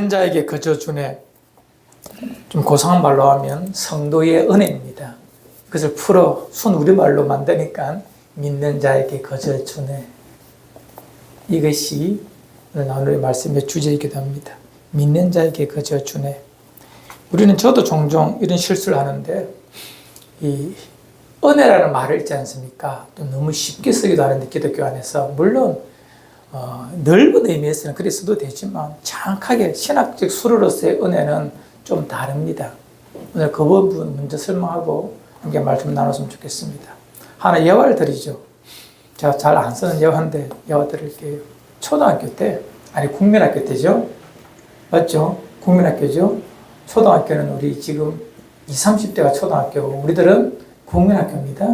믿는 자에게 거저 주네. 좀 고상한 말로 하면 성도의 은혜입니다. 그것을 풀어 순 우리말로 만드니까 믿는 자에게 거저 주네. 이것이 오늘 나눌 말씀의 주제이기도 합니다. 믿는 자에게 거저 주네. 저도 종종 이런 실수를 하는데, 이 은혜라는 말을 있지 않습니까? 또 너무 쉽게 쓰기도 하는데, 기독교 안에서. 물론, 넓은 의미에서는 그리 써도 되지만, 정확하게 신학적 수로로서의 은혜는 좀 다릅니다. 오늘 그 부분 먼저 설명하고, 함께 말씀 나눴으면 좋겠습니다. 하나 예화를 드리죠. 제가 잘 안 쓰는 예화인데, 예화 드릴게요. 초등학교 때, 아니, 국민학교 때죠. 맞죠? 국민학교죠. 초등학교는 우리 지금 20, 30대가 초등학교고 우리들은 국민학교입니다.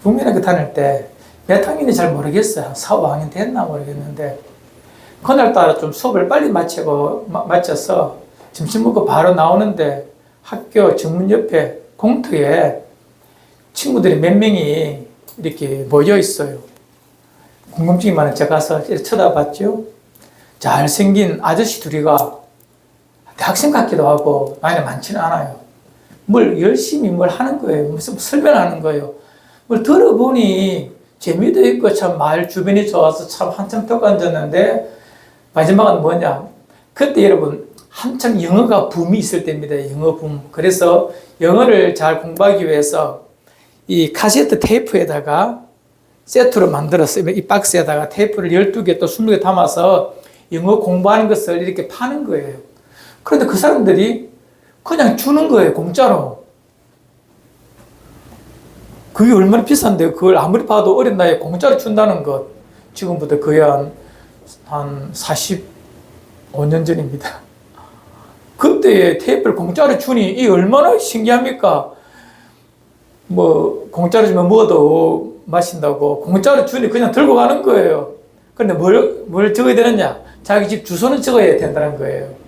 국민학교 다닐 때 몇 학년인지 잘 모르겠어요. 4, 5학년 됐나 모르겠는데 그날따라 좀 수업을 빨리 마쳐서 점심 먹고 바로 나오는데 학교 정문 옆에 공터에 친구들이 몇 명이 이렇게 모여 있어요. 궁금증이 많은 제가 가서 이렇게 쳐다봤죠. 잘생긴 아저씨 둘이가 대학생 같기도 하고 나이는 많지는 않아요. 열심히 하는 거예요. 무슨 설명하는 거예요. 들어보니 재미도 있고 참 말 주변이 좋아서 참 한참 tok 앉았는데 마지막은 뭐냐. 그때 여러분 한참 영어가 붐이 있을 때입니다. 영어 붐. 그래서 영어를 잘 공부하기 위해서 이 카세트 테이프에다가 세트로 만들었어요. 이 박스에다가 테이프를 12개 또 20개 담아서 영어 공부하는 것을 이렇게 파는 거예요. 그런데 그 사람들이 그냥 주는 거예요, 공짜로. 그게 얼마나 비싼데요? 그걸 아무리 봐도 어린 나이에 공짜로 준다는 것. 지금부터 거의 한 45년 전입니다. 그때 테이프를 공짜로 주니 이게 얼마나 신기합니까? 공짜로 주면 뭐도 마신다고 공짜로 주니 그냥 들고 가는 거예요. 그런데 뭘 적어야 되느냐? 자기 집 주소는 적어야 된다는 거예요.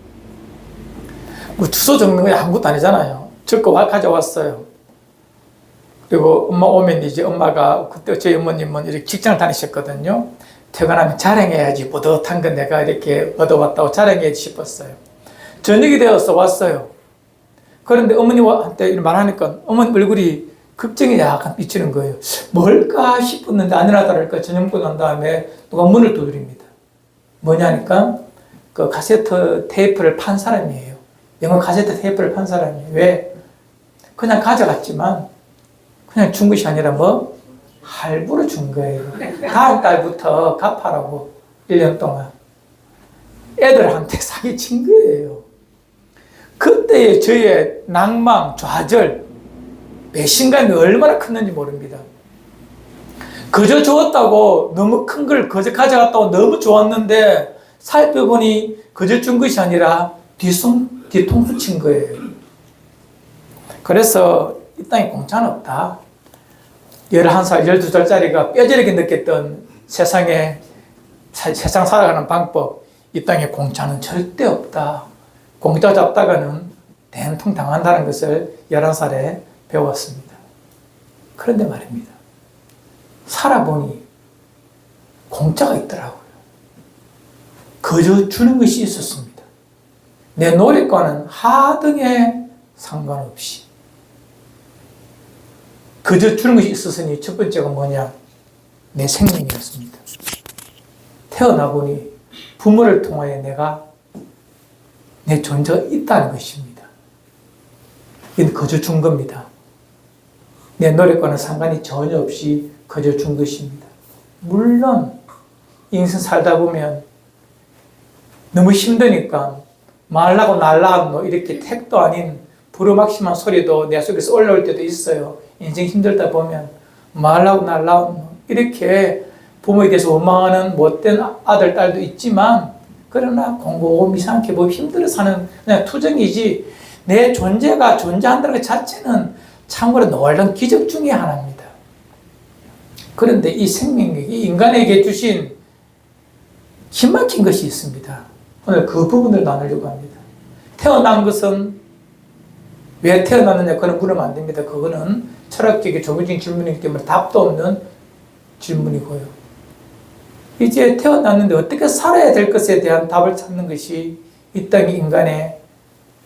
주소 적는 게 아무것도 아니잖아요. 적고 가져왔어요. 그리고 엄마 오면 이제 엄마가 그때 저희 어머님은 이렇게 직장을 다니셨거든요. 퇴근하면 자랑해야지 뿌듯한 건 내가 이렇게 얻어왔다고 자랑해야지 싶었어요. 저녁이 되어서 왔어요. 그런데 어머니한테 이렇게 말하니까 어머니 얼굴이 걱정이 약간 비치는 거예요. 뭘까 싶었는데 아니라다랄까 저녁 먹고 난 다음에 누가 문을 두드립니다. 뭐냐니까 그 카세트 테이프를 판 사람이에요. 영어 카세트 테이프를 판 사람이에요. 왜? 그냥 가져갔지만 그냥 준 것이 아니라 할부로 준 거예요. 다음 달부터 갚아라고 1년 동안. 애들한테 사기친 거예요. 그때의 저의 낭망, 좌절, 배신감이 얼마나 컸는지 모릅니다. 그저 좋았다고 너무 큰 걸 그저 가져갔다고 너무 좋았는데 살펴보니 그저 준 것이 아니라 뒤통수 친 거예요. 그래서 이 땅에 공짜는 없다. 11살, 12살짜리가 뼈저리게 느꼈던 세상 살아가는 방법, 이 땅에 공짜는 절대 없다. 공짜 잡다가는 대통령 당한다는 것을 11살에 배웠습니다. 그런데 말입니다. 살아보니 공짜가 있더라고요. 그저 주는 것이 있었습니다. 내 노력과는 하등에 상관없이 그저 주는 것이 있었으니 첫 번째가 뭐냐? 내 생명이었습니다. 태어나 보니 부모를 통하여 내 존재가 있다는 것입니다. 이건 그저 준 겁니다. 내 노력과는 상관이 전혀 없이 그저 준 것입니다. 물론 인생 살다 보면 너무 힘드니까 말라고 날라고 이렇게 택도 아닌 부르막심한 소리도 내 속에서 올라올 때도 있어요. 인생 힘들다 보면 말라고 날라고 이렇게 부모에 대해서 원망하는 못된 아들, 딸도 있지만 그러나 곰곰이 생각해보면 힘들어 사는 그냥 투정이지 내 존재가 존재한다는 것 자체는 참으로 놀라운 기적 중에 하나입니다. 그런데 이 생명력이 인간에게 주신 기막힌 것이 있습니다. 오늘 그 부분을 나누려고 합니다. 태어난 것은 왜 태어났느냐 그건 물으면 안 됩니다. 그거는 철학적인 종교적인 질문이기 때문에 답도 없는 질문이고요. 이제 태어났는데 어떻게 살아야 될 것에 대한 답을 찾는 것이 이 땅이 인간의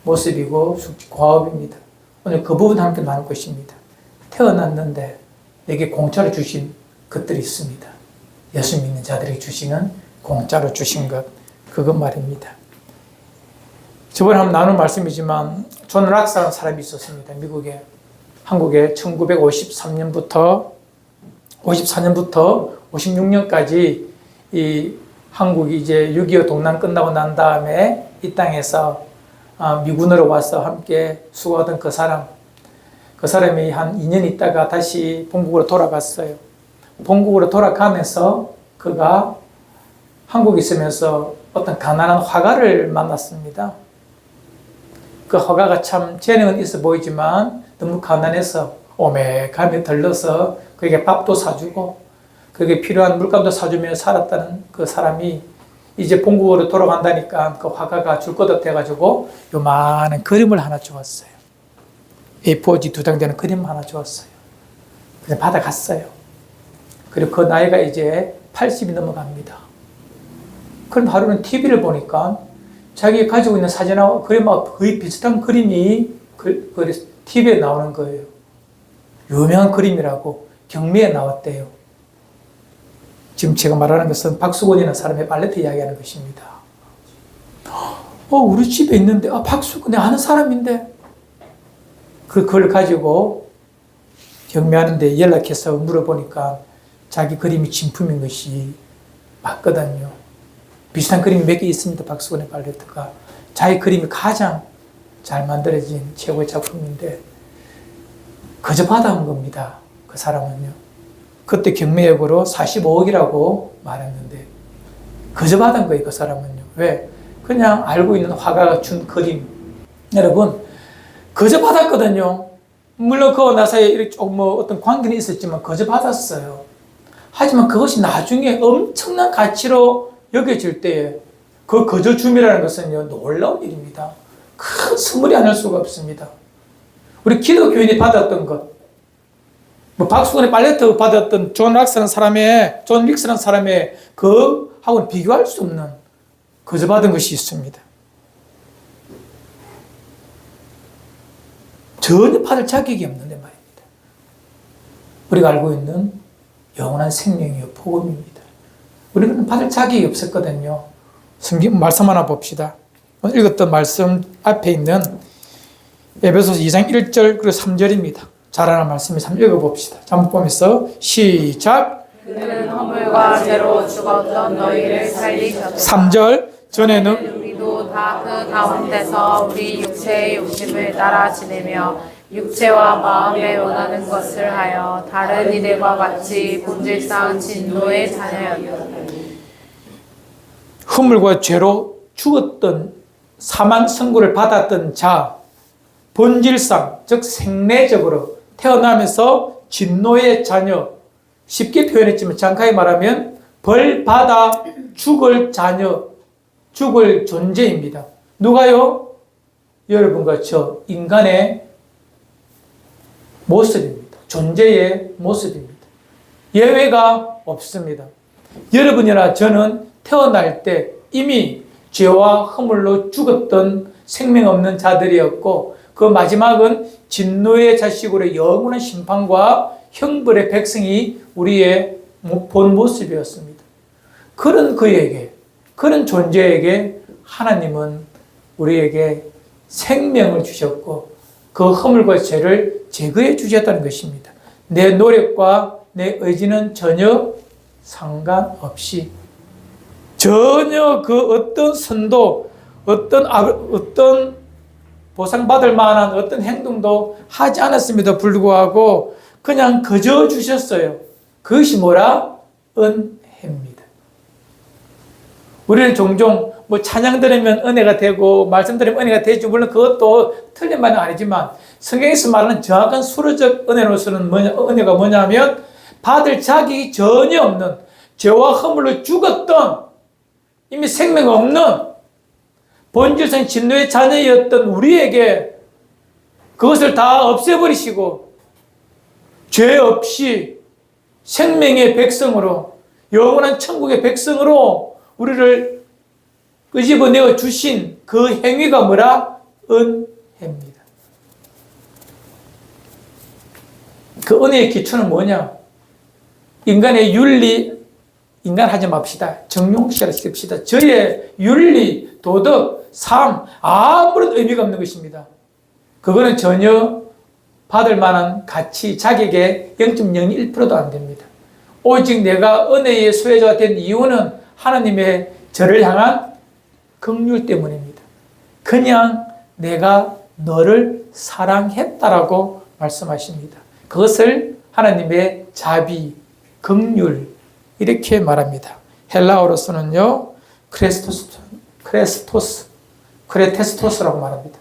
모습이고 과업입니다. 오늘 그 부분 함께 나눌 것입니다. 태어났는데 내게 공짜로 주신 것들이 있습니다. 예수 믿는 자들에게 주시는 공짜로 주신 것, 그것 말입니다. 저번에 한번 나눈 말씀이지만 존 락스라는 사람이 있었습니다. 미국에. 한국에 1954년부터 56년까지 이 한국이 이제 6.25 동란 끝나고 난 다음에 이 땅에서 미군으로 와서 함께 수고하던 그 사람이 한 2년 있다가 다시 본국으로 돌아갔어요. 본국으로 돌아가면서 그가 한국에 있으면서 어떤 가난한 화가를 만났습니다. 그 화가가 참 재능은 있어 보이지만 너무 가난해서 오매가며 들러서 그에게 밥도 사주고 그에게 필요한 물감도 사주며 살았다는 그 사람이 이제 본국으로 돌아간다니까 그 화가가 줄 것 같아가지고 요만한 그림을 하나 주었어요. A4지 2장 되는 그림 하나 주었어요. 그래서 받아갔어요. 그리고 그 나이가 이제 80이 넘어갑니다. 그럼 하루는 TV를 보니까 자기가 가지고 있는 사진하고 그림하고 거의 비슷한 그림이 TV에 나오는 거예요. 유명한 그림이라고 경매에 나왔대요. 지금 제가 말하는 것은 박수건이라는 사람의 팔레트 이야기하는 것입니다. 우리 집에 있는데, 박수건 내가 아는 사람인데. 그걸 가지고 경매하는데 연락해서 물어보니까 자기 그림이 진품인 것이 맞거든요. 비슷한 그림이 몇 개 있습니다. 박수건의 팔레트가. 자기 그림이 가장 잘 만들어진 최고의 작품인데 거저 받아온 겁니다. 그 사람은요. 그때 경매액으로 45억이라고 말했는데 거저 받은 거예요. 그 사람은요. 왜? 그냥 알고 있는 화가가 준 그림. 여러분, 거저 받았거든요. 물론 그 나사에 이렇게 조금 어떤 관계는 있었지만 거저 받았어요. 하지만 그것이 나중에 엄청난 가치로 여겨질 때에 그 거저 줌이라는 것은요, 놀라운 일입니다. 큰 선물이 아닐 수가 없습니다. 우리 기독교인이 받았던 것, 박수건의 팔레트 받았던 존 릭스라는 사람의 그하고는 비교할 수 없는 거저 받은 것이 있습니다. 전혀 받을 자격이 없는데 말입니다. 우리가 알고 있는 영원한 생명이요 복음입니다. 우리는 받을 자격이 없었거든요. 성경 말씀 하나 봅시다. 오늘 읽었던 말씀 앞에 있는 에베소서 2장 1절 그리고 3절입니다. 잘하는 말씀이 한번 읽어봅시다. 한번 보면서 시작. 그는 허물과 죄로 죽었던 너희를 살리셨다. 3절 전에는 우리도 다 그 가운데서 우리 육체의 욕심을 따라 지내며 육체와 마음에 원하는 것을 하여 다른 이들과 같이 본질상 진노의 자녀였다. 허물과 죄로 죽었던 사망 선고를 받았던 자, 본질상 즉 생내적으로 태어나면서 진노의 자녀, 쉽게 표현했지만 정확하게 말하면 벌 받아 죽을 자녀, 죽을 존재입니다. 누가요? 여러분과 저 인간의 모습입니다. 존재의 모습입니다. 예외가 없습니다. 여러분이나 저는 태어날 때 이미 죄와 허물로 죽었던 생명 없는 자들이었고 그 마지막은 진노의 자식으로 영원한 심판과 형벌의 백성이 우리의 본 모습이었습니다. 그런 그에게, 그런 존재에게 하나님은 우리에게 생명을 주셨고 그 허물과 죄를 제거해 주셨다는 것입니다. 내 노력과 내 의지는 전혀 상관없이 전혀 그 어떤 선도, 어떤 보상받을 만한 어떤 행동도 하지 않았음에도 불구하고 그냥 거저 주셨어요. 그것이 뭐라? 은혜입니다. 우리는 종종 찬양 들으면 은혜가 되고 말씀 들으면 은혜가 되죠. 물론 그것도 틀린 말은 아니지만 성경에서 말하는 정확한 수로적 은혜로서는 은혜가 뭐냐면 받을 자격이 전혀 없는 죄와 허물로 죽었던 이미 생명 없는 본질상 진노의 자녀였던 우리에게 그것을 다 없애버리시고 죄 없이 생명의 백성으로 영원한 천국의 백성으로 우리를 끄집어내어 주신 그 행위가 뭐라? 은혜입니다. 그 은혜의 기초는 뭐냐? 인간의 윤리, 인간 하지 맙시다. 정용시라 씁시다. 저의 윤리, 도덕, 삶, 아무런 의미가 없는 것입니다. 그거는 전혀 받을 만한 가치, 자격의 0.01%도 안 됩니다. 오직 내가 은혜의 소유자가 된 이유는 하나님의 저를 향한 긍휼 때문입니다. 그냥 내가 너를 사랑했다라고 말씀하십니다. 그것을 하나님의 자비, 긍휼 이렇게 말합니다. 헬라어로서는요, 크레테스토스라고 말합니다.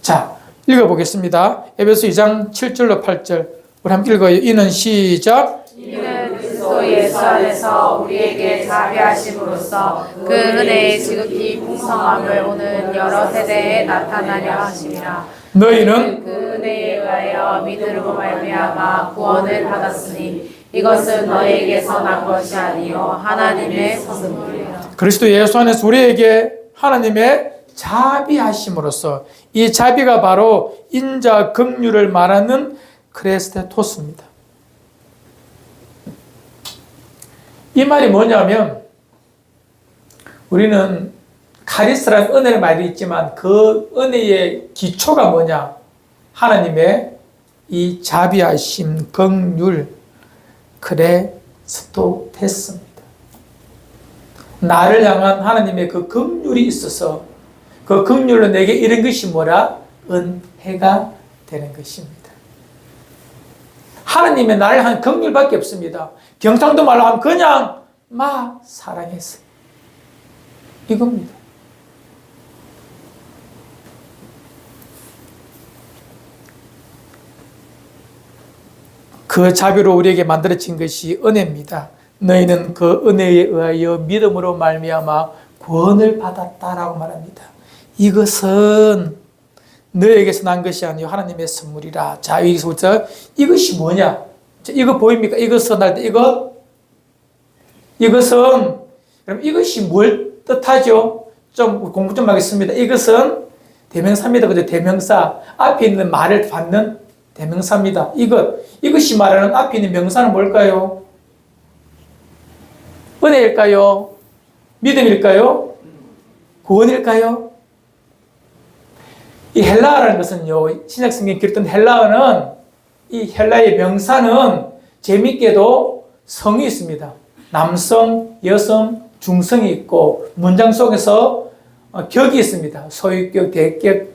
자, 읽어보겠습니다. 에베소 2장 7절로 8절 우리 함께 읽어요. 이는 시작. 이는 그리스도 예수 안에서 우리에게 자비하심으로써 그 은혜의 지극히 풍성함을 오는 여러 세대에 나타나려 하심이라. 너희는 그 은혜에 의하여 믿음으로 말미암아 구원을 받았으니 이것은 너희에게서 난 것이 아니요 하나님의 선물이라. 그리스도 예수 안에서 우리에게 하나님의 자비하심으로써 이 자비가 바로 인자 긍휼을 말하는 크레스테토스입니다. 이 말이 뭐냐면 우리는 카리스라는 은혜를 말이 있지만 그 은혜의 기초가 뭐냐? 하나님의 이 자비하심, 긍휼, 크레스토테스입니다. 나를 향한 하나님의 그 긍휼이 있어서 그 긍휼로 내게 이런 것이 뭐라? 은혜가 되는 것입니다. 하나님의 나를 향한 긍휼밖에 없습니다. 경상도 말로 하면 그냥 사랑했어. 이겁니다. 그 자비로 우리에게 만들어진 것이 은혜입니다. 너희는 그 은혜에 의하여 믿음으로 말미암아 구원을 받았다라고 말합니다. 이것은 너에게서 난 것이 아니요 하나님의 선물이라. 자, 여기서부터 이것이 뭐냐? 이거 보입니까? 이것은 할 때 이것은 그럼 이것이 뭘 뜻하죠? 좀 공부 좀 하겠습니다. 이것은 대명사입니다. 그죠? 대명사 앞에 있는 말을 받는 대명사입니다. 이것이 말하는 앞에 있는 명사는 뭘까요? 은혜일까요? 믿음일까요? 구원일까요? 이 헬라어라는 것은요, 신약성경 기록된 헬라어는 이 헬라의 명사는 재밌게도 성이 있습니다. 남성, 여성, 중성이 있고 문장 속에서 격이 있습니다. 소유격, 대격,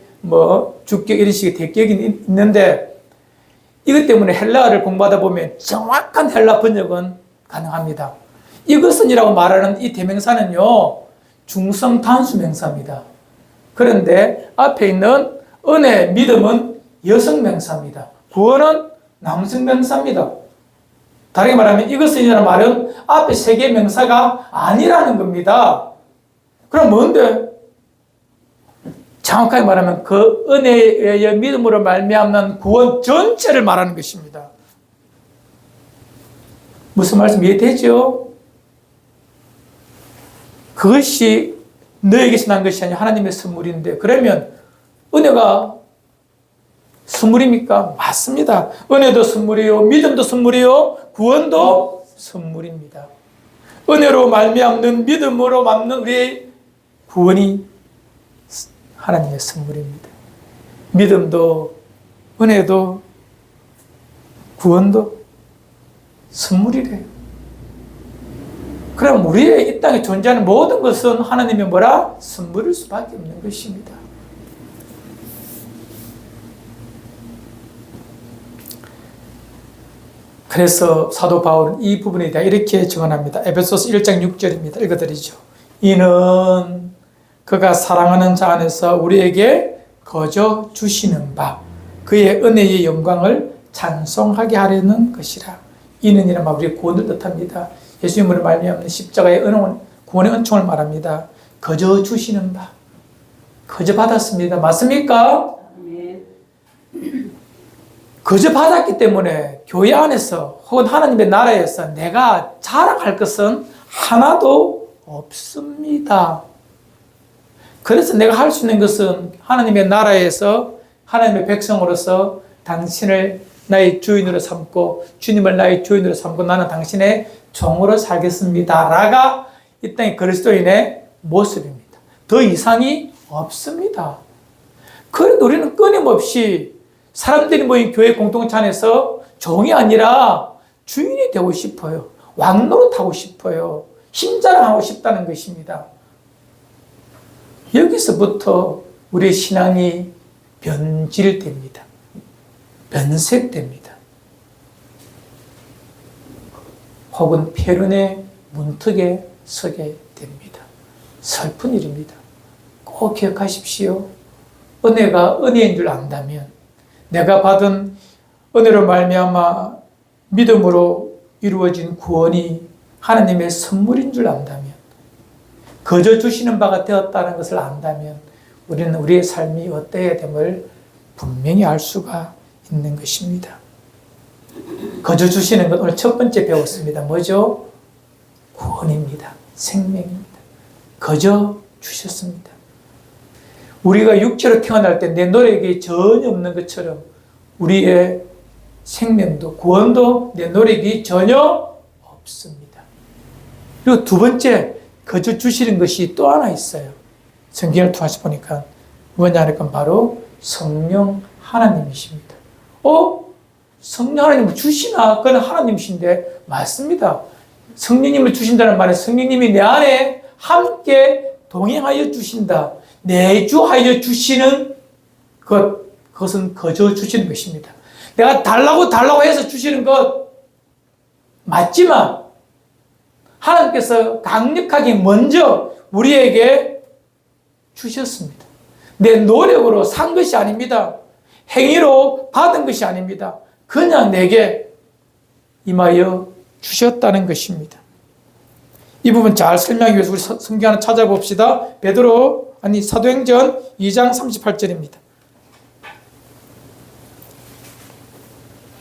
주격 이런 식의 대격이 있는데 이것 때문에 헬라어를 공부하다 보면 정확한 헬라 번역은 가능합니다. 이것은이라고 말하는 이 대명사는요, 중성 단수 명사입니다. 그런데 앞에 있는 은혜, 믿음은 여성 명사입니다. 구원은 남성 명사입니다. 다르게 말하면 이것은이라는 말은 앞에 세 개의 명사가 아니라는 겁니다. 그럼 뭔데? 정확하게 말하면 그 은혜에 의해 믿음으로 말미암는 구원 전체를 말하는 것입니다. 무슨 말씀 이해되죠? 그것이 너에게서 난 것이 아니라 하나님의 선물인데 그러면 은혜가 선물입니까? 맞습니다. 은혜도 선물이요, 믿음도 선물이요, 구원도 선물입니다. 은혜로 말미암는 믿음으로 맞는 우리의 구원이 하나님의 선물입니다. 믿음도 은혜도 구원도 선물이래요. 그럼 우리의 이 땅에 존재하는 모든 것은 하나님의 뭐라? 선물일 수밖에 없는 것입니다. 그래서 사도 바울은 이 부분에 대해 이렇게 증언합니다. 에베소서 1장 6절입니다. 읽어드리죠. 이는 그가 사랑하는 자 안에서 우리에게 거저 주시는 바 그의 은혜의 영광을 찬송하게 하려는 것이라. 이는 이란 말 우리의 구원을 뜻합니다. 예수님으로 말미암는 십자가의 구원의 은총을 말합니다. 거저 주시는 바 거저 받았습니다. 맞습니까? 거저 받았기 때문에 교회 안에서 혹은 하나님의 나라에서 내가 자랑할 것은 하나도 없습니다. 그래서 내가 할 수 있는 것은 하나님의 나라에서 하나님의 백성으로서 당신을 나의 주인으로 삼고 주님을 나의 주인으로 삼고 나는 당신의 종으로 살겠습니다. 라가 이 땅의 그리스도인의 모습입니다. 더 이상이 없습니다. 그래도 우리는 끊임없이 사람들이 모인 교회 공동체 안에서 종이 아니라 주인이 되고 싶어요. 왕노릇하고 싶어요. 힘자랑하고 싶다는 것입니다. 여기서부터 우리의 신앙이 변질됩니다. 변색됩니다. 혹은 폐륜의 문턱에 서게 됩니다. 슬픈 일입니다. 꼭 기억하십시오. 은혜가 은혜인 줄 안다면, 내가 받은 은혜로 말미암아 믿음으로 이루어진 구원이 하나님의 선물인 줄 안다면, 거저 주시는 바가 되었다는 것을 안다면 우리는 우리의 삶이 어떠해야 됨을 분명히 알 수가 있는 것입니다. 거저 주시는 것 오늘 첫 번째 배웠습니다. 뭐죠? 구원입니다. 생명입니다. 거저 주셨습니다. 우리가 육체로 태어날 때 내 노력이 전혀 없는 것처럼 우리의 생명도 구원도 내 노력이 전혀 없습니다. 그리고 두 번째 거저 주시는 것이 또 하나 있어요. 성경을 통해서 보니까 뭐냐니까 바로 성령 하나님이십니다. 성령 하나님을 주시나? 그는 하나님이신데 맞습니다. 성령님을 주신다는 말은 성령님이 내 안에 함께 동행하여 주신다. 내주하여 주시는 그것은 거저 주시는 것입니다. 내가 달라고 해서 주시는 것 맞지만 하나님께서 강력하게 먼저 우리에게 주셨습니다. 내 노력으로 산 것이 아닙니다. 행위로 받은 것이 아닙니다. 그냥 내게 임하여 주셨다는 것입니다. 이 부분 잘 설명하기 위해서 우리 성경 하나 찾아봅시다. 사도행전 2장 38절입니다.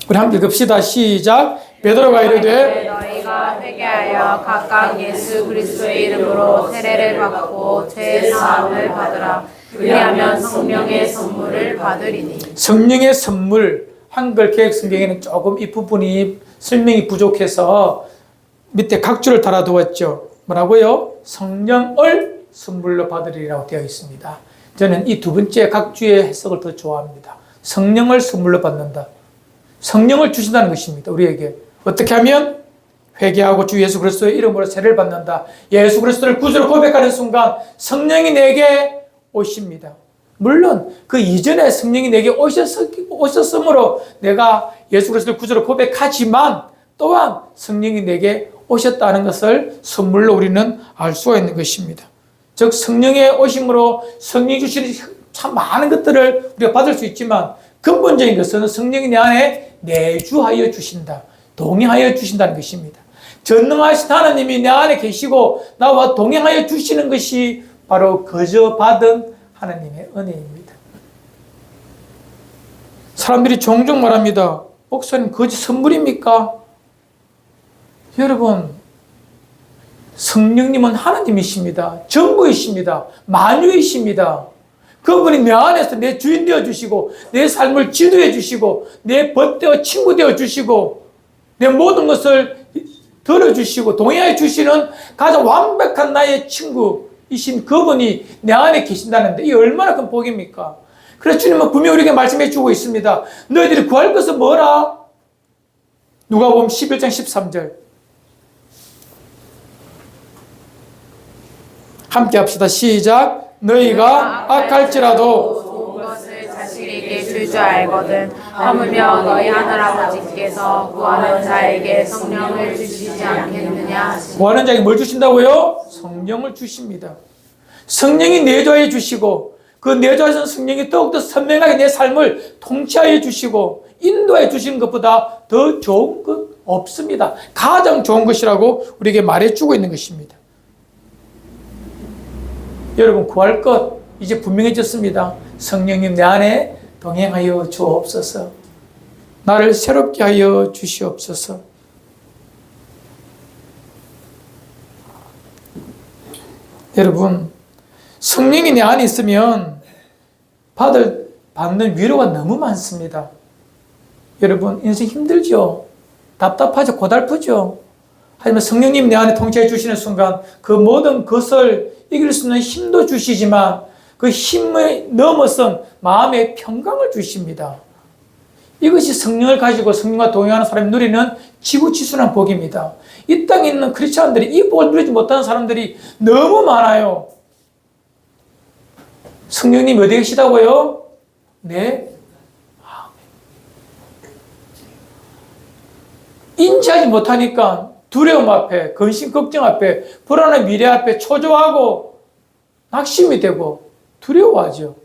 우리 함께 읽읍시다. 시작. 베드로가 이르되 너희가 회개하여 각각 예수 그리스도의 이름으로 세례를 받고 죄 사함을 받으라. 그리하면 성령의 선물을 받으리니. 성령의 선물, 한글 개역 성경에는 조금 이 부분이 설명이 부족해서 밑에 각주를 달아두었죠. 뭐라고요? 성령을 선물로 받으리라고 되어 있습니다. 저는 이 두 번째 각주의 해석을 더 좋아합니다. 성령을 선물로 받는다. 성령을 주신다는 것입니다. 우리에게. 어떻게 하면? 회개하고 주 예수 그리스도의 이름으로 세례를 받는다. 예수 그리스도를 구주로 고백하는 순간 성령이 내게 오십니다. 물론 그 이전에 성령이 내게 오셨으므로 내가 예수 그리스도를 구주로 고백하지만 또한 성령이 내게 오셨다는 것을 선물로 우리는 알 수가 있는 것입니다. 즉 성령의 오심으로 성령이 주시는 참 많은 것들을 우리가 받을 수 있지만 근본적인 것은 성령이 내 안에 내주하여 주신다. 동행하여 주신다는 것입니다. 전능하신 하나님이 내 안에 계시고 나와 동행하여 주시는 것이 바로 거저 받은 하나님의 은혜입니다. 사람들이 종종 말합니다. 목사님 거저 선물입니까? 여러분, 성령님은 하나님이십니다. 전부이십니다. 만유이십니다. 그분이 내 안에서 내 주인 되어 주시고 내 삶을 지도해 주시고 내 벗되어 친구 되어 주시고 내 모든 것을 들어주시고 동행해 주시는 가장 완벽한 나의 친구이신 그분이 내 안에 계신다는데 이 얼마나 큰 복입니까? 그래서 주님은 분명히 우리에게 말씀해 주고 있습니다. 너희들이 구할 것은 뭐라? 누가복음 11장 13절 함께 합시다. 시작. 너희가 악할지라도 좋은 것을 자식에게 줄 줄 알거든 하물며 너희 하늘아버지께서 구하는 자에게 성령을 주시지 않겠느냐. 구하는 자에게 뭘 주신다고요? 성령을 주십니다. 성령이 내주하여 주시고 그 내주하신 성령이 더욱더 선명하게 내 삶을 통치하여 주시고 인도해 주시는 것보다 더 좋은 것 없습니다. 가장 좋은 것이라고 우리에게 말해주고 있는 것입니다. 여러분 구할 것 이제 분명해졌습니다. 성령님 내 안에 동행하여 주옵소서. 나를 새롭게 하여 주시옵소서. 여러분 성령이 내 안에 있으면 받는 위로가 너무 많습니다. 여러분, 인생 힘들죠? 답답하죠? 고달프죠? 하지만 성령님 내 안에 통치해 주시는 순간 그 모든 것을 이길 수 있는 힘도 주시지만 그 힘을 넘어선 마음의 평강을 주십니다. 이것이 성령을 가지고 성령과 동행하는 사람이 누리는 지구치순한 복입니다. 이 땅에 있는 크리스찬들이 이 복을 누리지 못하는 사람들이 너무 많아요. 성령님 어디 계시다고요? 네. 인지하지 못하니까 두려움 앞에, 근심, 걱정 앞에, 불안한 미래 앞에 초조하고 낙심이 되고 두려워하죠.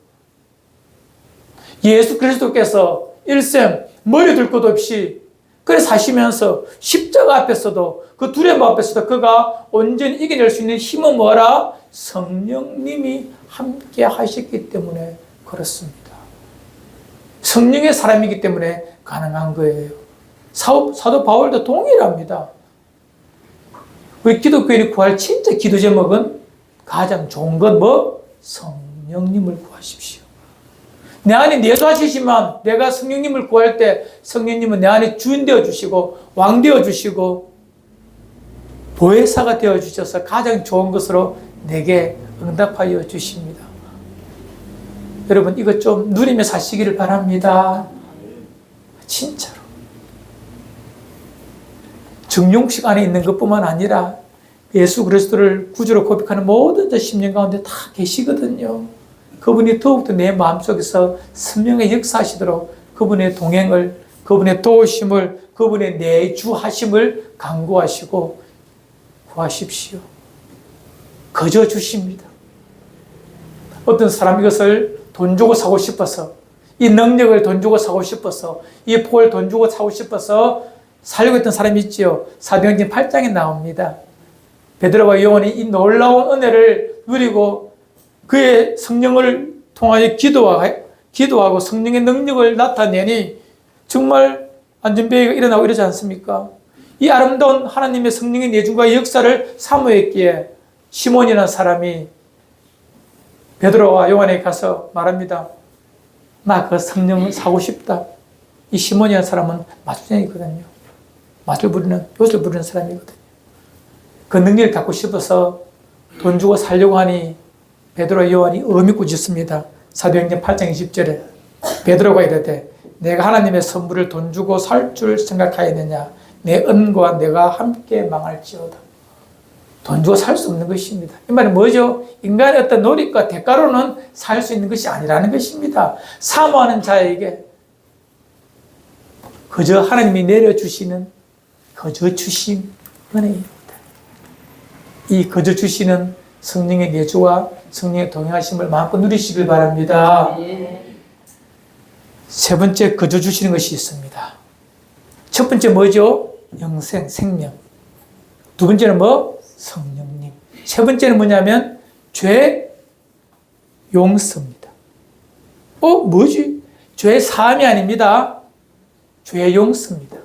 예수 그리스도께서 일생 머리 들 것 없이 그래 사시면서 십자가 앞에서도 그 두려움 앞에서도 그가 온전히 이겨낼 수 있는 힘은 뭐라? 성령님이 함께 하셨기 때문에 그렇습니다. 성령의 사람이기 때문에 가능한 거예요. 사도 바울도 동일합니다. 우리 기독교인이 구할 진짜 기도 제목은 가장 좋은 건 뭐? 성령님을 구하십시오. 내 안에 내도하시지만 내가 성령님을 구할 때 성령님은 내 안에 주인 되어 주시고 왕 되어 주시고 보혜사가 되어 주셔서 가장 좋은 것으로 내게 응답하여 주십니다. 여러분 이것 좀 누리며 사시기를 바랍니다. 진짜로. 정용식 안에 있는 것뿐만 아니라 예수 그리스도를 구주로 고백하는 모든 저 심령 가운데 다 계시거든요. 그분이 더욱더 내 마음속에서 선명히 역사하시도록 그분의 동행을, 그분의 도우심을, 그분의 내주하심을 강구하시고 구하십시오. 거저 주십니다. 어떤 사람이 이것을 돈 주고 사고 싶어서, 이 능력을 돈 주고 사고 싶어서, 이 복을 돈 주고 사고 싶어서 살려고 했던 사람이 있지요. 사도행전 8장에 나옵니다. 베드로와 요한이 이 놀라운 은혜를 누리고 그의 성령을 통하여 기도하고 성령의 능력을 나타내니 정말 안전병이가 일어나고 이러지 않습니까? 이 아름다운 하나님의 성령의 내중과 역사를 사모했기에 시몬이라는 사람이 베드로와 요한에게 가서 말합니다. 나 그 성령을 사고 싶다. 이 시몬이라는 사람은 마술쟁이거든요. 요술 부리는 사람이거든요. 그 능력을 갖고 싶어서 돈 주고 살려고 하니 베드로와 요한이 엄히 꾸짖습니다. 사도행전 8장 20절에 베드로가 이르되 내가 하나님의 선물을 돈 주고 살 줄 생각하였느냐? 내 은과 내가 함께 망할지어다. 돈 주고 살 수 없는 것입니다. 이 말은 뭐죠? 인간의 어떤 노력과 대가로는 살 수 있는 것이 아니라는 것입니다. 사모하는 자에게 그저 하나님이 내려주시는 거저 주심 은혜입니다. 이 거저 주시는 성령의 내주와 성령의 동행하심을 마음껏 누리시길 바랍니다. 세 번째 거저 주시는 것이 있습니다. 첫 번째 뭐죠? 영생, 생명. 두 번째는 뭐? 성령님. 세 번째는 뭐냐면 죄 용서입니다. 뭐지? 죄 사함이 아닙니다. 죄 용서입니다.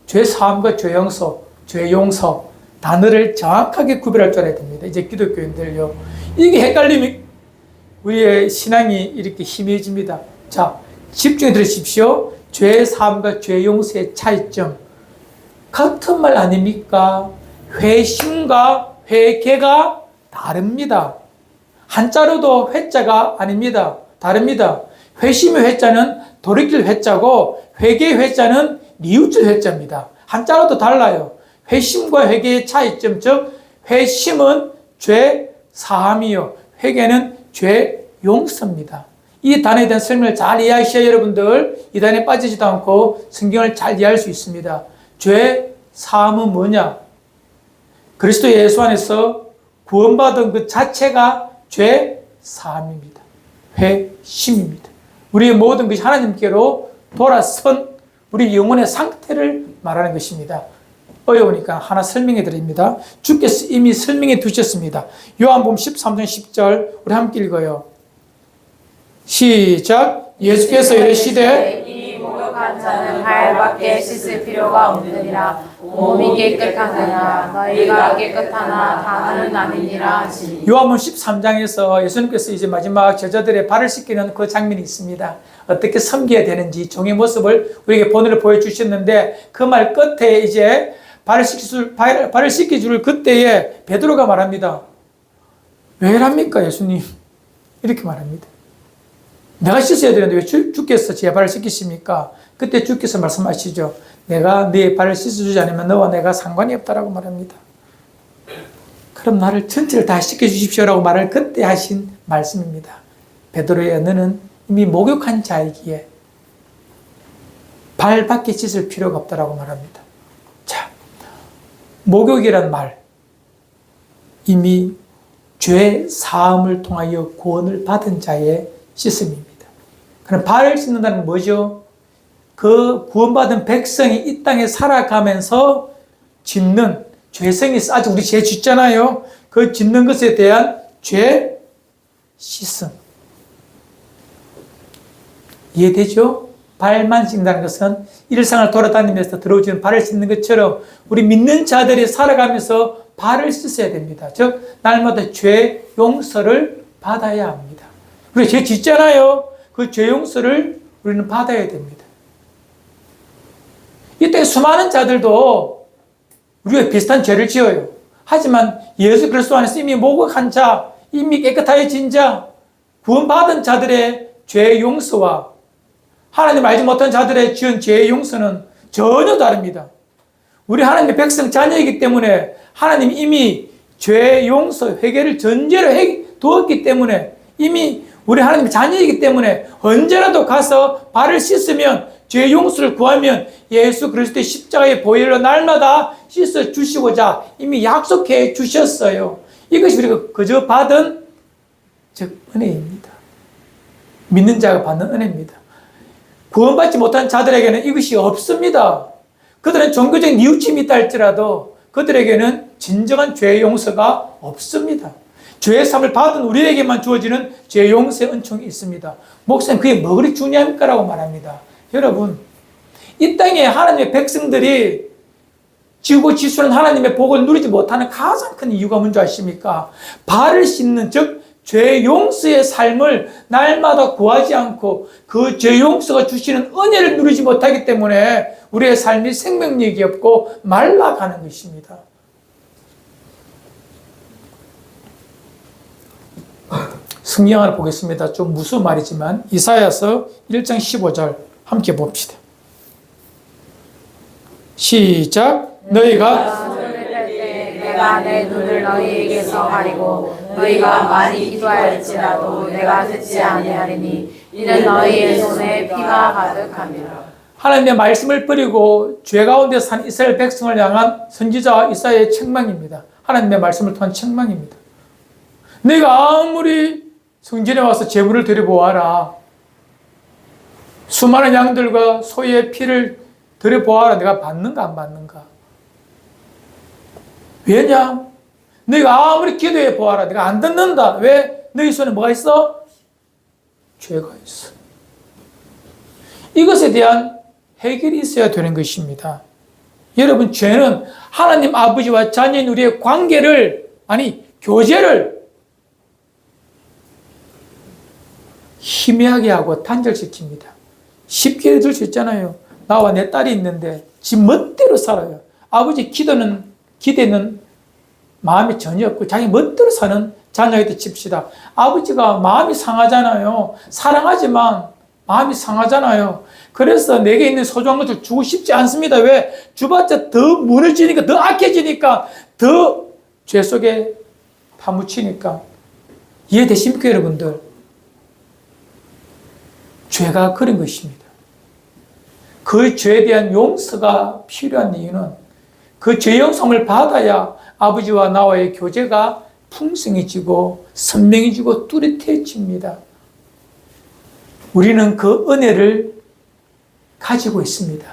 죄 사함과 죄 용서, 죄 용서 단어를 정확하게 구별할 줄 알아야 됩니다. 이제 기독교인들요. 이게 헷갈리면 우리의 신앙이 이렇게 희미해집니다. 자, 집중해 들으십시오. 죄 사함과 죄 용서의 차이점. 같은 말 아닙니까? 회심과 회개가 다릅니다. 한자로도 회자가 아닙니다. 다릅니다. 회심의 회자는 돌이킬 회자고 회개의 회자는 뉘우칠 회자입니다. 한자로도 달라요. 회심과 회개의 차이점, 즉 회심은 죄 사함이요, 회개는 죄 용서입니다. 이 단어에 대한 설명을 잘 이해하셔야 여러분들 이 단어에 빠지지도 않고 성경을 잘 이해할 수 있습니다. 죄 사함은 뭐냐? 그리스도 예수 안에서 구원받은 그 자체가 죄 사함입니다. 회심입니다. 우리의 모든 것이 하나님께로 돌아선 우리 영혼의 상태를 말하는 것입니다. 어려우니까 하나 설명해 드립니다. 주께서 이미 설명해 두셨습니다. 요한복음 13장 10절 우리 함께 읽어요. 시작. 예수께서 이르시되 거룩한 자는 발밖에 씻을 필요가 없느니라. 몸이 깨끗하느냐 너희가 깨끗하나 다는 아니니라 하시니. 요한복음 13장에서 예수님께서 이제 마지막 제자들의 발을 씻기는 그 장면이 있습니다. 어떻게 섬겨야 되는지 종의 모습을 우리에게 본으로 보여주셨는데 그 말 끝에 이제 발을 씻겨줄 그때에 베드로가 말합니다. 왜 이랍니까 예수님? 이렇게 말합니다. 내가 씻어야 되는데 왜 주께서 제 발을 씻기십니까? 그때 주께서 말씀하시죠. 내가 네 발을 씻어주지 않으면 너와 내가 상관이 없다라고 말합니다. 그럼 나를 전체를 다 씻겨주십시오라고 말을 그때 하신 말씀입니다. 베드로야 너는 이미 목욕한 자이기에 발밖에 씻을 필요가 없다라고 말합니다. 자, 목욕이란 말 이미 죄 사함을 통하여 구원을 받은 자의 씻음입니다. 그럼 발을 씻는다는 건 뭐죠? 그 구원받은 백성이 이 땅에 살아가면서 짓는 죄성이 있어. 아직 우리 죄 짓잖아요. 그 짓는 것에 대한 죄 씻음. 이해되죠? 발만 씻는다는 것은 일상을 돌아다니면서 들어오지는 발을 씻는 것처럼 우리 믿는 자들이 살아가면서 발을 씻어야 됩니다. 즉 날마다 죄 용서를 받아야 합니다. 우리 죄 짓잖아요. 그 죄 용서를 우리는 받아야 됩니다. 이때 수많은 자들도 우리가 비슷한 죄를 지어요. 하지만 예수 그리스도 안에서 이미 목욕한 자, 이미 깨끗하여진 자, 구원받은 자들의 죄 용서와 하나님 알지 못한 자들의 지은 죄의 용서는 전혀 다릅니다. 우리 하나님의 백성 자녀이기 때문에 하나님 이미 죄 용서, 회개를 전제로 두었기 때문에 이미 우리 하나님의 자녀이기 때문에 언제라도 가서 발을 씻으면 죄 용서를 구하면 예수 그리스도의 십자가의 보혈로 날마다 씻어 주시고자 이미 약속해 주셨어요. 이것이 우리가 그저 받은 즉 은혜입니다. 믿는 자가 받는 은혜입니다. 구원받지 못한 자들에게는 이것이 없습니다. 그들은 종교적인 뉘우침이 있다 할지라도 그들에게는 진정한 죄 용서가 없습니다. 죄의 삶을 받은 우리에게만 주어지는 죄 용서의 은총이 있습니다. 목사님 그게 뭐 그리 중요합니까? 라고 말합니다. 여러분 이 땅에 하나님의 백성들이 지고 지수는 하나님의 복을 누리지 못하는 가장 큰 이유가 뭔지 아십니까? 발을 씻는 즉 죄 용서의 삶을 날마다 구하지 않고 그 죄 용서가 주시는 은혜를 누리지 못하기 때문에 우리의 삶이 생명력이 없고 말라가는 것입니다. 성경 하나 보겠습니다. 좀 무서운 말이지만 이사야서 1장 15절 함께 봅시다. 시작. 너희가 내가 내 눈을 너희에게서 가리고 너희가 많이 기도할지라도 내가 듣지 아니하리니 이는 너희의 손에 피가 가득함이라. 하나님의 말씀을 버리고 죄 가운데 산 이스라엘 백성을 향한 선지자 이사야의 책망입니다. 하나님의 말씀을 통한 책망입니다. 내가 아무리 성전에 와서 제물을 드려보아라. 수많은 양들과 소의 피를 드려보아라. 내가 받는가 안 받는가. 왜냐? 내가 아무리 기도해 보아라. 내가 안 듣는다. 왜? 너희 손에 뭐가 있어? 죄가 있어. 이것에 대한 해결이 있어야 되는 것입니다. 여러분, 죄는 하나님 아버지와 자녀인 우리의 관계를, 교제를 희미하게 하고 단절시킵니다. 쉽게 예를 들 수 있잖아요. 나와 내 딸이 있는데 지 멋대로 살아요. 아버지 기대는 마음이 전혀 없고 자기 멋대로 사는 자녀에게 칩시다. 아버지가 마음이 상하잖아요. 사랑하지만 마음이 상하잖아요. 그래서 내게 있는 소중한 것을 주고 싶지 않습니다. 왜? 주봤자 더 무너지니까, 더 악해지니까, 더 죄 속에 파묻히니까. 이해되십니까, 여러분들? 죄가 그런 것입니다. 그 죄에 대한 용서가 필요한 이유는 그 죄 용서를 받아야 아버지와 나와의 교제가 풍성해지고 선명해지고 뚜렷해집니다. 우리는 그 은혜를 가지고 있습니다.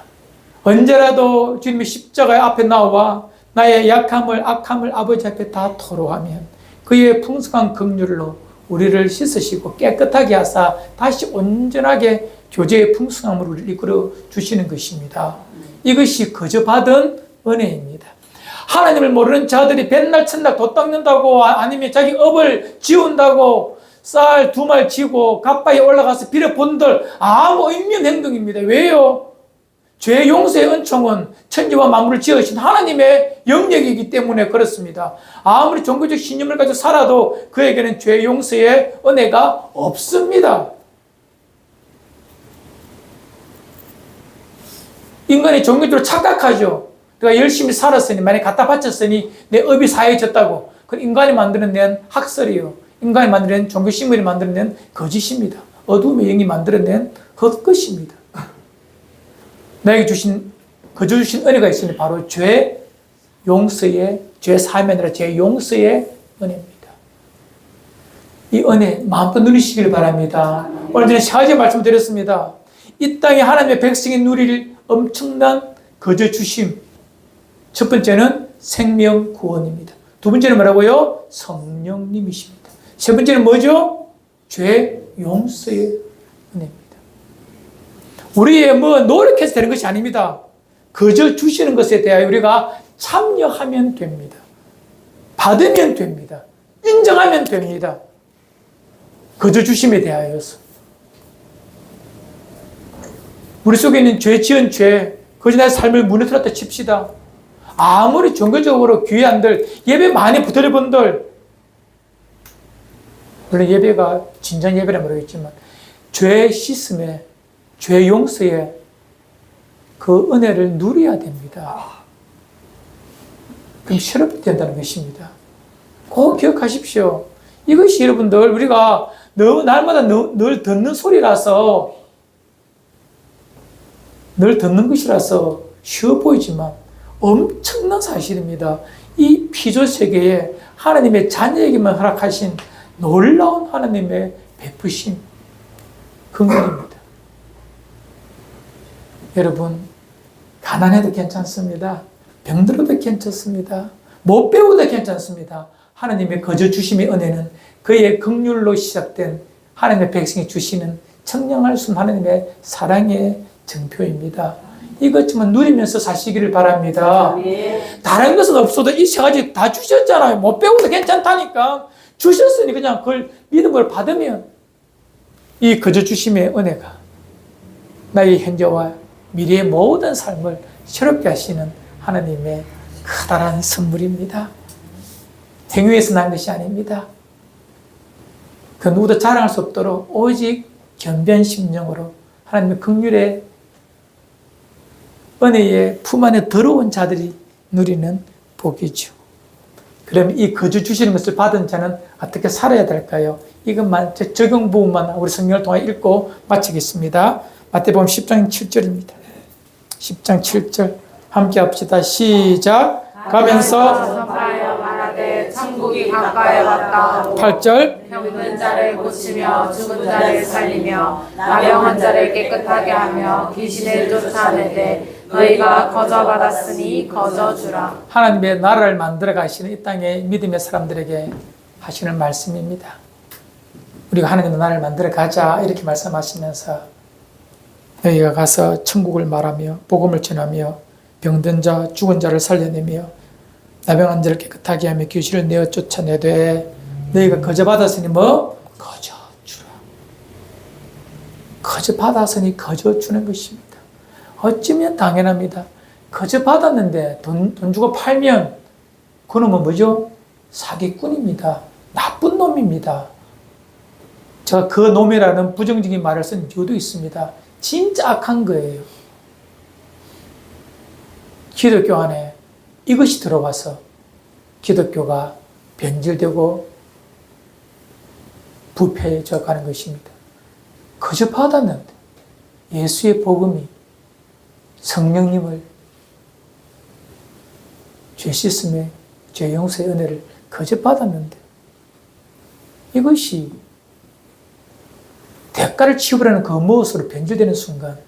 언제라도 주님의 십자가 앞에 나와 나의 약함을, 악함을 아버지 앞에 다 토로하면 그의 풍성한 긍휼로 우리를 씻으시고 깨끗하게 하사 다시 온전하게 교제의 풍성함으로 우리를 이끌어 주시는 것입니다. 이것이 거저 받은 은혜입니다. 하나님을 모르는 자들이 백날 천날 돛 닦는다고 아니면 자기 업을 지운다고 쌀 2말 지고 갓바위에 올라가서 빌어본들 아무 의미 없는 행동입니다. 왜요? 죄 용서의 은총은 천지와 만물을 지으신 하나님의 영역이기 때문에 그렇습니다. 아무리 종교적 신념을 가지고 살아도 그에게는 죄 용서의 은혜가 없습니다. 인간이 종교적으로 착각하죠. 내가 열심히 살았으니, 만약에 갖다 바쳤으니 내 업이 사해졌다고. 그건 인간이 만들어낸 학설이요. 인간이 만들어낸 종교신문이 만들어낸 거짓입니다. 어둠의 영이 만들어낸 헛것입니다. 나에게 거저 주신 은혜가 있으니 바로 죄 용서의, 죄 사함이 아니라 죄 용서의 은혜입니다. 이 은혜 마음껏 누리시길 바랍니다. 오늘 전에 3가지 말씀을 드렸습니다. 이 땅에 하나님의 백성이 누릴 엄청난 거저 주심. 첫 번째는 생명 구원입니다. 두 번째는 뭐라고요? 성령님이십니다. 세 번째는 뭐죠? 죄 용서의 은혜입니다. 우리의 노력해서 되는 것이 아닙니다. 거저 주시는 것에 대하여 우리가 참여하면 됩니다. 받으면 됩니다. 인정하면 됩니다. 거저 주심에 대하여서. 우리 속에 있는 죄 지은 죄, 거짓의 삶을 무너뜨렸다 칩시다. 아무리 종교적으로 귀한들, 예배 많이 붙들어 본들, 물론 예배가 진정 예배라 모르겠지만, 죄 씻음에, 죄 용서에 그 은혜를 누려야 됩니다. 그럼 새롭게 된다는 것입니다. 꼭 기억하십시오. 이것이 여러분들, 우리가 날마다 늘 듣는 소리라서, 늘 듣는 것이라서 쉬워 보이지만 엄청난 사실입니다. 이 피조 세계에 하나님의 자녀에게만 허락하신 놀라운 하나님의 베푸심, 긍휼입니다. 여러분, 가난해도 괜찮습니다. 병들어도 괜찮습니다. 못 배워도 괜찮습니다. 하나님의 거저 주심의 은혜는 그의 긍휼로 시작된 하나님의 백성이 주시는 청량할 수 없는 하나님의 사랑의 증표입니다. 이것만 누리면서 사시기를 바랍니다. 다른 것은 없어도 이 3가지 다 주셨잖아요. 못 배워도 괜찮다니까. 주셨으니 그냥 그걸 믿음으로 받으면 이 거저 주심의 은혜가 나의 현재와 미래의 모든 삶을 새롭게 하시는 하나님의 커다란 선물입니다. 행위에서 난 것이 아닙니다. 그 누구도 자랑할 수 없도록 오직 겸비한 심령으로 하나님의 긍휼의 은혜의 품 안에 들어온 자들이 누리는 복이죠. 그럼 이 거저 주시는 것을 받은 자는 어떻게 살아야 될까요? 이것만 적용 부분만 우리 성경을 통해 읽고 마치겠습니다. 마태복음 10장 7절입니다. 10장 7절 함께 합시다. 시작. 가면서 선포하여 말하되 천국이 가까이 왔다. 8절 병든 자를 고치며 죽은 자를 살리며 나병한 자를 깨끗하게 하며 귀신을 쫓아내되 너희가 거저 받았으니 거저 주라. 하나님의 나라를 만들어 가시는 이 땅의 믿음의 사람들에게 하시는 말씀입니다. 우리가 하나님의 나라를 만들어 가자 이렇게 말씀하시면서 너희가 가서 천국을 말하며 복음을 전하며 병든 자, 죽은 자를 살려내며 나병한 자를 깨끗하게 하며 귀신을 내어 쫓아내되 너희가 거저 받았으니 뭐? 거저 주라. 거저 받았으니 거저 주는 것입니다. 어쩌면 당연합니다. 거저 받았는데 돈 주고 팔면 그놈은 뭐죠? 사기꾼입니다. 나쁜 놈입니다. 제가 그 놈이라는 부정적인 말을 쓴 이유도 있습니다. 진짜 악한 거예요. 기독교 안에 이것이 들어와서 기독교가 변질되고 부패해져 가는 것입니다. 거저 받았는데 예수의 복음이 성령님을 죄 씻음의 죄 용서의 은혜를 거저 받았는데 이것이 대가를 치우라는 그 무엇으로 변질되는 순간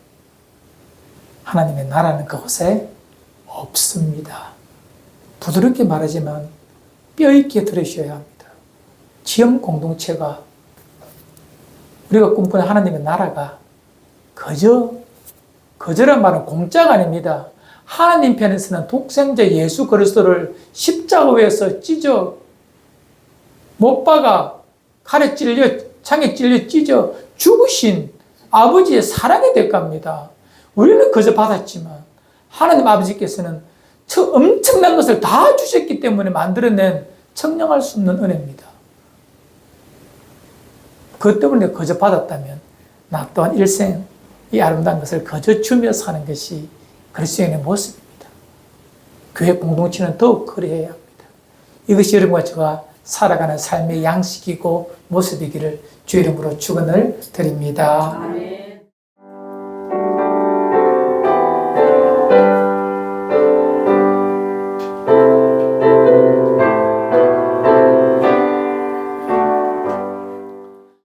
하나님의 나라는 그곳에 없습니다. 부드럽게 말하지만 뼈있게 들으셔야 합니다. 지역 공동체가 우리가 꿈꾸는 하나님의 나라가 거저란 말은 공짜가 아닙니다. 하나님 편에서는 독생자 예수 그리스도를 십자가 위에서 찢어 못 박아 칼에 찔려 창에 찔려 찢어 죽으신 아버지의 사랑의 대가입니다. 우리는 그저 받았지만 하나님 아버지께서는 엄청난 것을 다 주셨기 때문에 만들어낸 청량할 수 없는 은혜입니다. 그것 때문에 그저 받았다면 나 또한 일생 이 아름다운 것을 그저 주며 사는 것이 그리스도인의 모습입니다. 교회 공동체는 더욱 그래야 합니다. 이것이 여러분과 저가 살아가는 삶의 양식이고 모습이기를 주 이름으로 축원을 드립니다. 아멘.